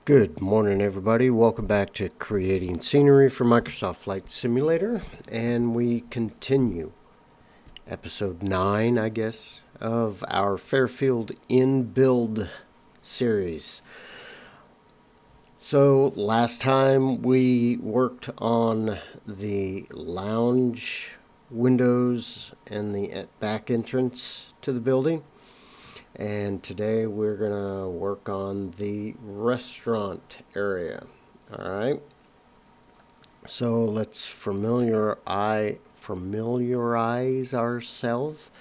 Good morning, everybody. Welcome back to Creating Scenery for Microsoft Flight Simulator. And we continue episode 9, I guess, of our Fairfield in-build series. So last time we worked on the lounge windows and the back entrance to the building. And today we're going to work on the restaurant area. All right. So let's familiarize ourselves.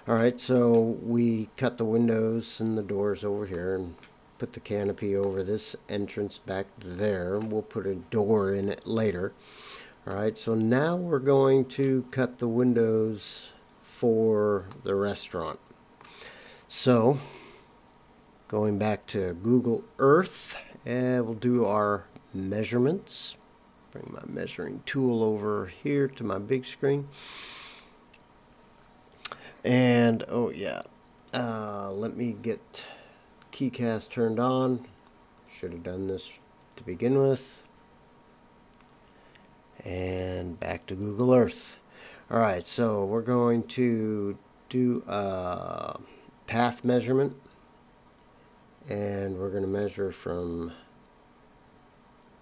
All right. So we cut the windows and the doors over here and put the canopy over this entrance back there. We'll put a door in it later. All right. So now we're going to cut the windows for the restaurant. So, going back to Google Earth, and we'll do our measurements. Bring my measuring tool over here to my big screen. And, let me get KeyCast turned on. Should have done this to begin with. And back to Google Earth. All right, so we're going to do a path measurement, and we're going to measure from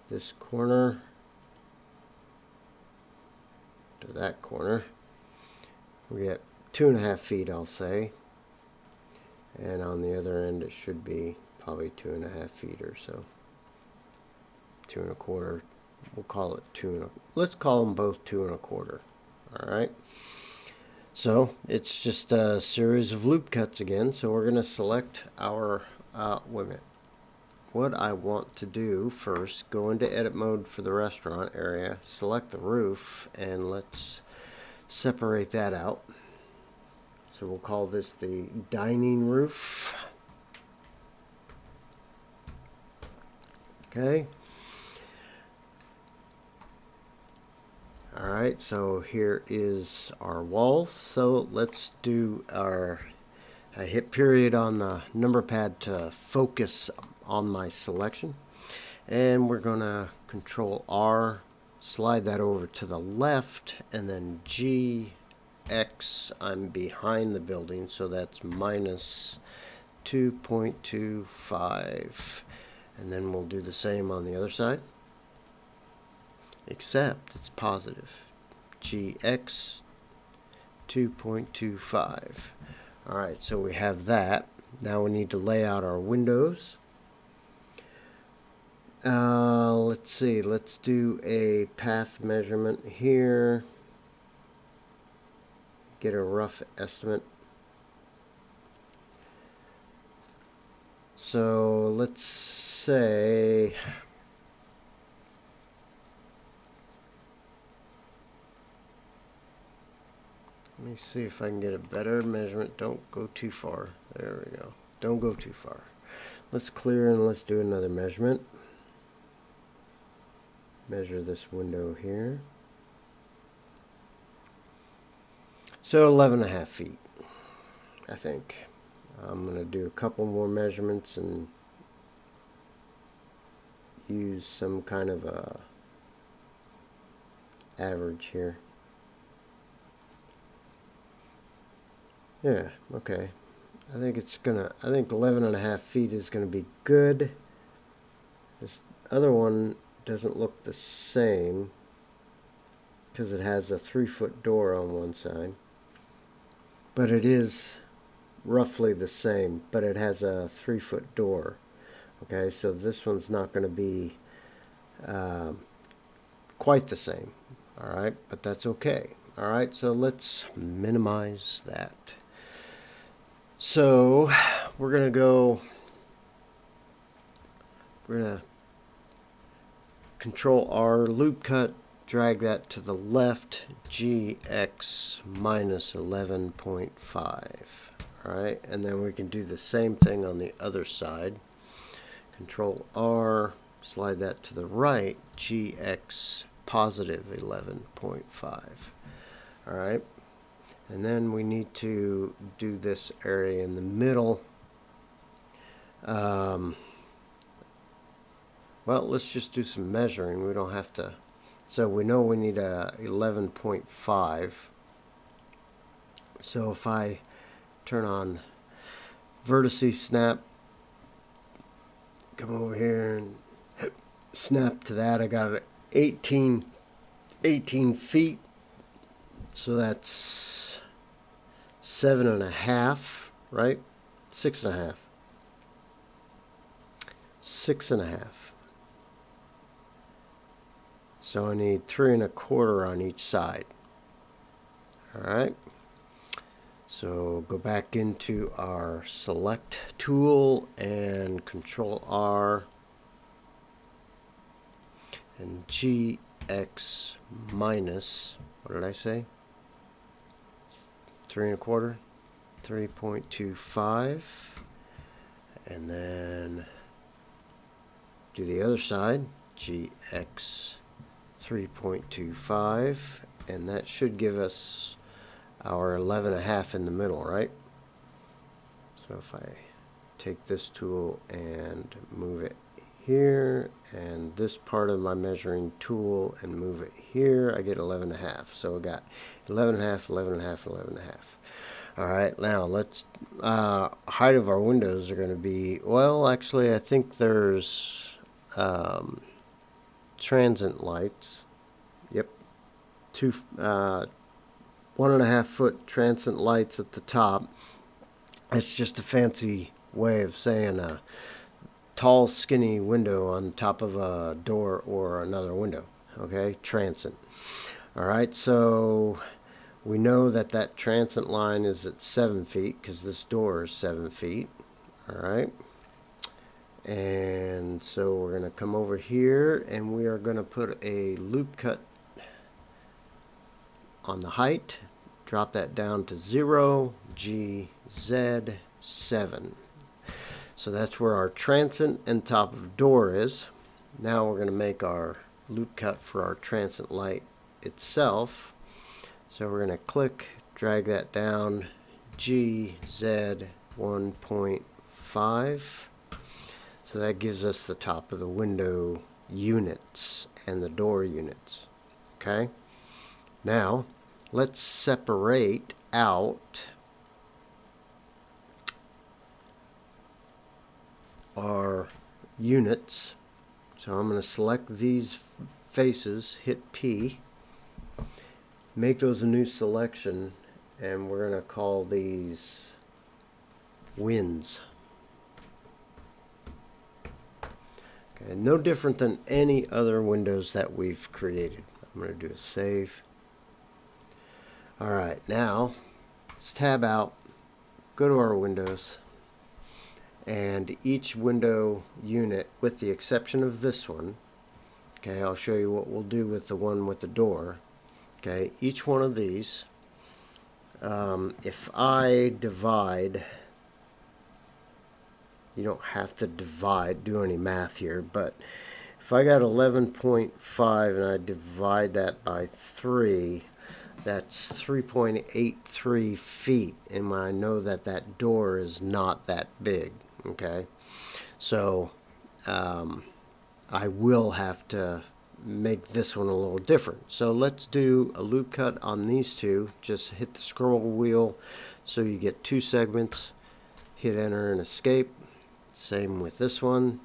this corner to that corner. We get 2.5 feet, I'll say, and on the other end it should be probably 2.5 feet or so. 2.25. We'll call it let's call them both 2.25. All right. So it's just a series of loop cuts again. So we're going to select our, wait a minute. What I want to do first, go into edit mode for the restaurant area, select the roof, and let's separate that out. So we'll call this the dining roof. Okay. Alright, so here is our walls. So let's do I hit period on the number pad to focus on my selection. And we're going to Control R, slide that over to the left, and then G, X, I'm behind the building, so that's minus 2.25. And then we'll do the same on the other side. Except it's positive. GX 2.25. Alright, so we have that. Now we need to lay out our windows. Let's see. Let's do a path measurement here. Get a rough estimate. So let's say... Let me see if I can get a better measurement. Don't go too far. There we go. Don't go too far. Let's clear and let's do another measurement. Measure this window here. So 11.5 feet, I think. I'm going to do a couple more measurements and use some kind of a average here. Yeah, okay. I think 11.5 feet is gonna be good. This other one doesn't look the same because it has a 3-foot door on one side. But it is roughly the same, but it has a 3-foot door. Okay, so this one's not gonna be quite the same. Alright, but that's okay. Alright, so let's minimize that. So we're going to Control R, loop cut, drag that to the left, GX minus 11.5. Alright, and then we can do the same thing on the other side. Control R, slide that to the right, GX positive 11.5. Alright. And then we need to do this area in the middle. Well, let's just do some measuring. We don't have to. So we know we need a 11.5. So if I turn on vertices snap, come over here and snap to that, I got it 18 feet. So that's 7.5, right? 6.5. 6.5. So I need 3.25 on each side. All right. So go back into our select tool and Control R and GX minus, what did I say? 3.25, 3.25, and then do the other side, GX 3.25, and that should give us our 11.5 in the middle, right? So if I take this tool and move it here, and this part of my measuring tool and move it here, I get 11.5. So we got 11.5, 11.5, 11.5. All right, now let's, height of our windows are going to be, well, actually, I think there's transient lights. Yep, 1.5 foot transient lights at the top. It's just a fancy way of saying a tall, skinny window on top of a door or another window. Okay, transient. All right, so we know that that transient line is at 7 feet because this door is 7 feet. All right. And so we're going to come over here and we are going to put a loop cut on the height. Drop that down to 0, GZ7. So that's where our transient and top of door is. Now we're going to make our loop cut for our transient light itself. So we're going to click, drag that down, GZ 1.5. So that gives us the top of the window units and the door units. Okay. Now let's separate out our units. So I'm going to select these faces, hit P, make those a new selection, and we're going to call these wins. Okay, no different than any other windows that we've created. I'm going to do a save. All right, now let's tab out, go to our windows, and each window unit, with the exception of this one, okay, I'll show you what we'll do with the one with the door. Okay, each one of these, if I divide, you don't have to do any math here, but if I got 11.5 and I divide that by 3, that's 3.83 feet, and I know that that door is not that big. Okay, so I will have to make this one a little different. So let's do a loop cut on these two. Just hit the scroll wheel so you get 2 segments, hit enter and escape. Same with this one.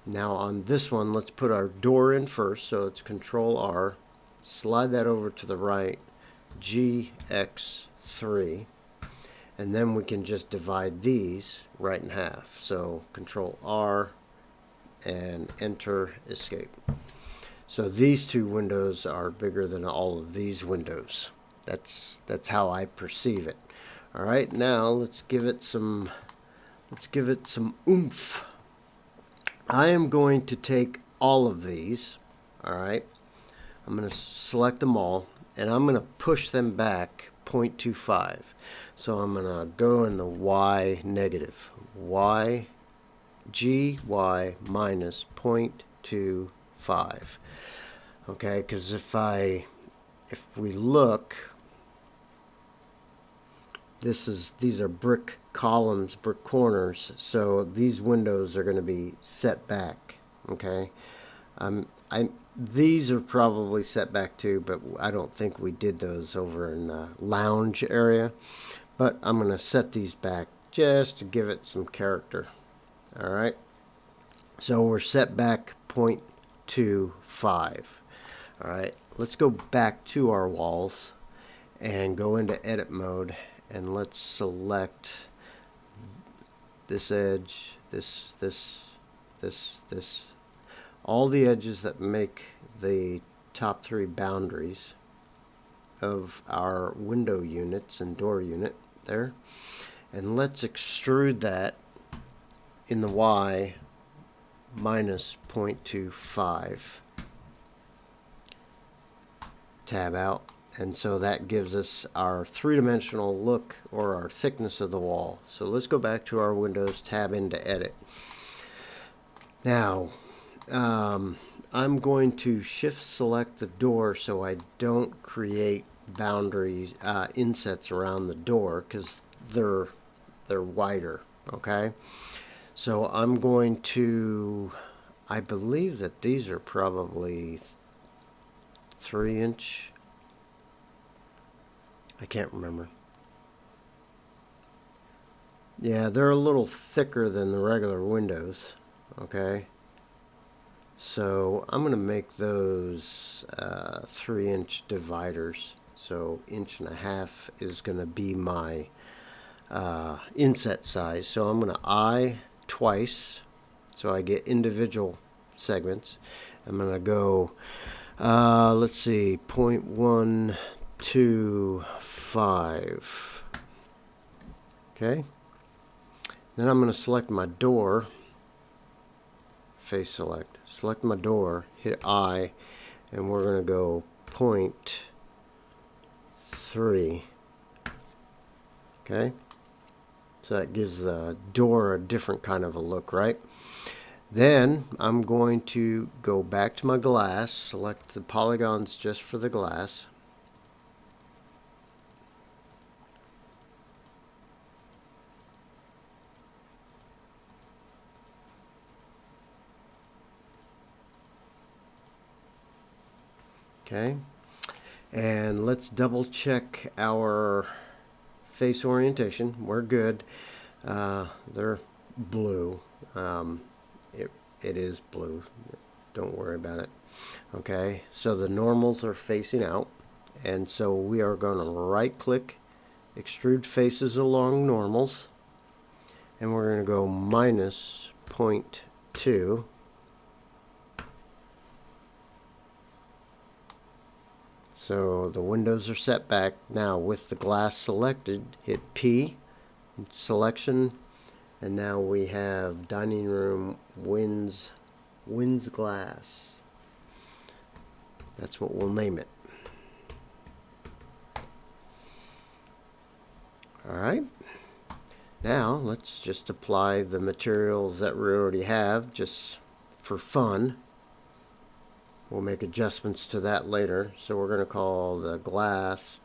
Now on this one, let's put our door in first. So it's Control R, slide that over to the right, GX3, and then we can just divide these right in half. So Control R and enter, escape. So these 2 windows are bigger than all of these windows. That's how I perceive it. All right, now let's give it some oomph. I am going to take all of these, all right, I'm going to select them all, and I'm going to push them back 0.25. So I'm going to go in the Y negative, Y, GY minus 0.25. Okay, because if we look, these are brick columns, brick corners, so these windows are going to be set back. Okay, these are probably set back too, but I don't think we did those over in the lounge area. But I'm going to set these back just to give it some character. All right, so we're set back 0.25. All right, let's go back to our walls and go into edit mode, and let's select this edge, this, all the edges that make the top three boundaries of our window units and door unit there. And let's extrude that in the Y minus 0.25. Tab out. And so that gives us our three-dimensional look, or our thickness of the wall. So let's go back to our windows, tab into edit. Now, I'm going to shift select the door so I don't create boundaries, insets around the door, because they're wider. Okay, so I'm going to, I believe that these are probably 3-inch. I can't remember. Yeah, they're a little thicker than the regular windows. Okay, so I'm going to make those 3-inch dividers. So 1.5 is going to be my inset size. So I'm going to I twice, so I get individual segments. I'm going to go, let's see, 0.125. Okay. Then I'm going to select my door. Face select my door, hit I, and we're going to go 0.3. Okay, so that gives the door a different kind of a look, right? Then I'm going to go back to my glass, select the polygons just for the glass. Okay, and let's double check our face orientation. We're good. They're blue. It is blue. Don't worry about it. Okay, so the normals are facing out, and so we are going to right click, extrude faces along normals, and we're going to go minus 0.2. So the windows are set back. Now with the glass selected, hit P, selection, and now we have dining room winds glass. That's what we'll name it. Alright, now let's just apply the materials that we already have just for fun. We'll make adjustments to that later. So we're going to call the glass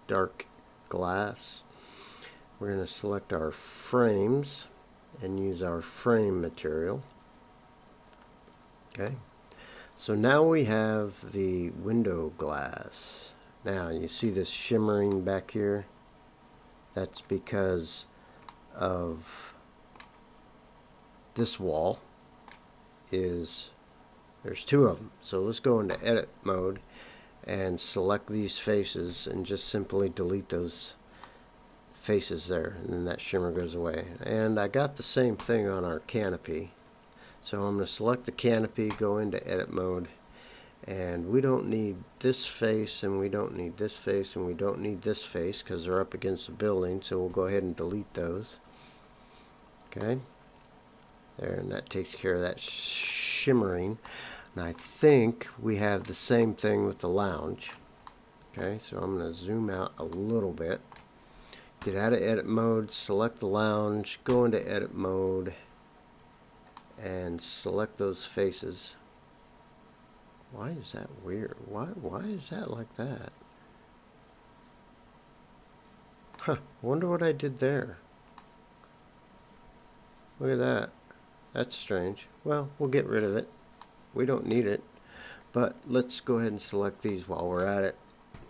dark glass. We're going to select our frames and use our frame material. Okay, so now we have the window glass. Now you see this shimmering back here. That's because of this wall is, there's two of them. So let's go into edit mode and select these faces and just simply delete those faces there, and then that shimmer goes away. And I got the same thing on our canopy. So I'm going to select the canopy, go into edit mode, and we don't need this face, and we don't need this face, and we don't need this face because they're up against the building, so we'll go ahead and delete those. Okay, there, and that takes care of that shimmering. And I think we have the same thing with the lounge. Okay, so I'm going to zoom out a little bit. Get out of edit mode, select the lounge, go into edit mode, and select those faces. Why is that weird? Why is that like that? Huh, wonder what I did there. Look at that. That's strange. Well, we'll get rid of it. We don't need it. But let's go ahead and select these while we're at it.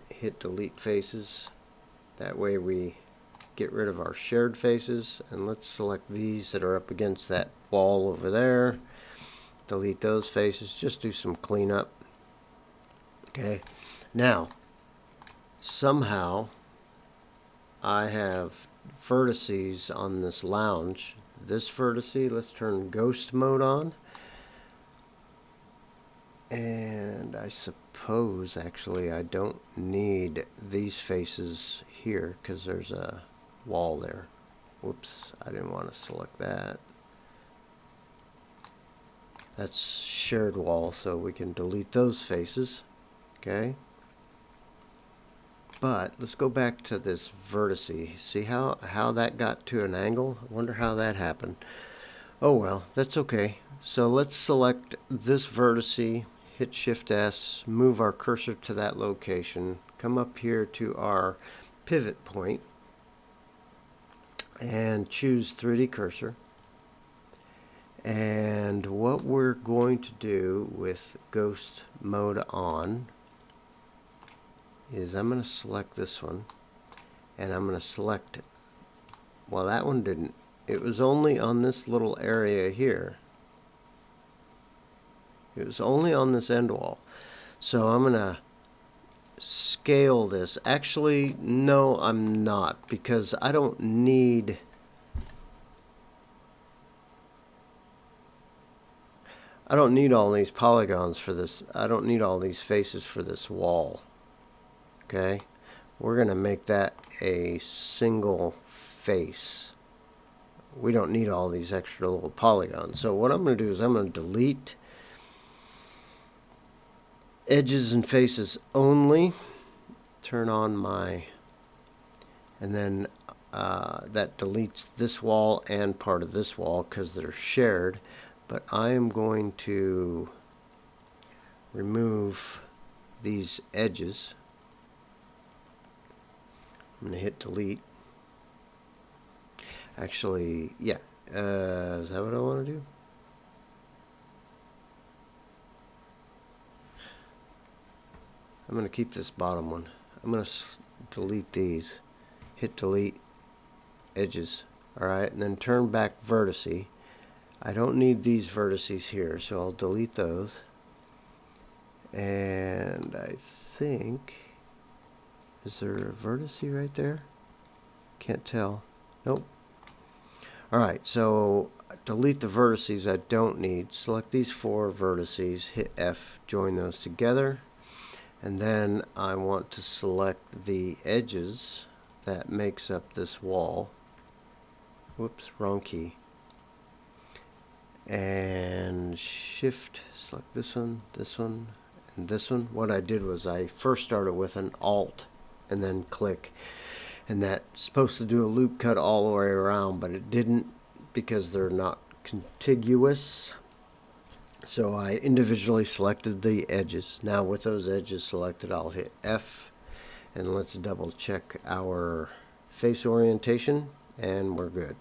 Hit delete faces. That way we get rid of our shared faces. And let's select these that are up against that wall over there. Delete those faces. Just do some cleanup. Okay. Now, somehow I have vertices on this lounge. This vertice, let's turn ghost mode on. And I suppose actually I don't need these faces here because there's a wall there. Whoops, I didn't want to select that. That's shared wall, so we can delete those faces. Okay. But let's go back to this vertice. See how that got to an angle? I wonder how that happened. Oh well, that's okay. So let's select this vertice, hit Shift S, move our cursor to that location, come up here to our pivot point, and choose 3D cursor. And what we're going to do with ghost mode on is I'm going to select this one, and I'm going to select, well, that one didn't. It was only on this little area here. It was only on this end wall. So I'm going to scale this. Actually, no, I'm not, because I don't need all these polygons for this. I don't need all these faces for this wall. Okay, we're going to make that a single face. We don't need all these extra little polygons. So what I'm going to do is I'm going to delete edges and faces only. Turn on my, and then that deletes this wall and part of this wall because they're shared. But I am going to remove these edges. I'm going to hit delete. Actually, yeah. Is that what I want to do? I'm going to keep this bottom one. I'm going to delete these. Hit delete edges. Alright, and then turn back vertice. I don't need these vertices here, so I'll delete those. And I think, is there a vertice right there? Can't tell. Nope. Alright, so delete the vertices I don't need. Select these 4 vertices, hit F, join those together. And then I want to select the edges that makes up this wall. Whoops, wrong key. And shift, select this one, and this one. What I did was I first started with an Alt and then click. And that's supposed to do a loop cut all the way around, but it didn't because they're not contiguous. So I individually selected the edges. Now with those edges selected, I'll hit F, and let's double check our face orientation, and we're good.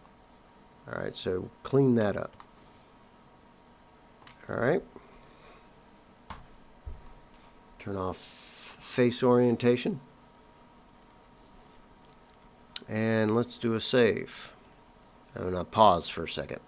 Alright, so clean that up. Alright. Turn off face orientation. And let's do a save. I'm going to pause for a second.